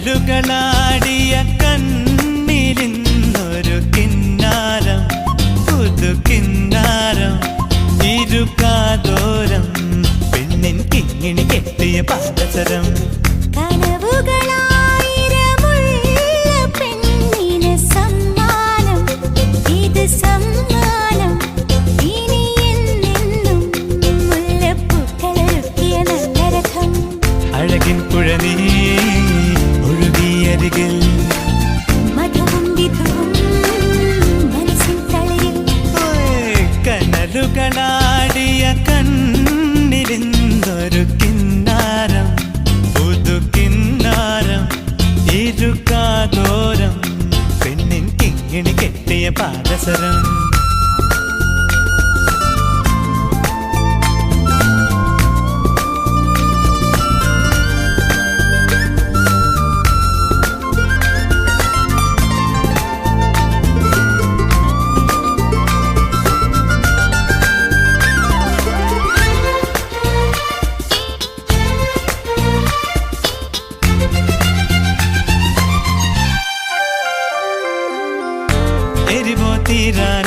കനലുകളാടിയ കണ്ണിലിന്നൊരു കിന്നാരം പുതു കിന്നാരം ഇരുകാതോരം പെണ്ണിൻ കിങ്ങിണി കെട്ടിയ പാദസരം അഴകിൻ പുഴനീ ഒഴുകിയരികിൽ കനലുകളാടിയ കണ്ണിലിന്നൊരു കിന്നാരം പുതു കിന്നാരം ഇരുകാതോരം പെണ്ണിൻ കിങ്ങിണി കെട്ടിയ പാദസരം എരിവോ തീരാൻ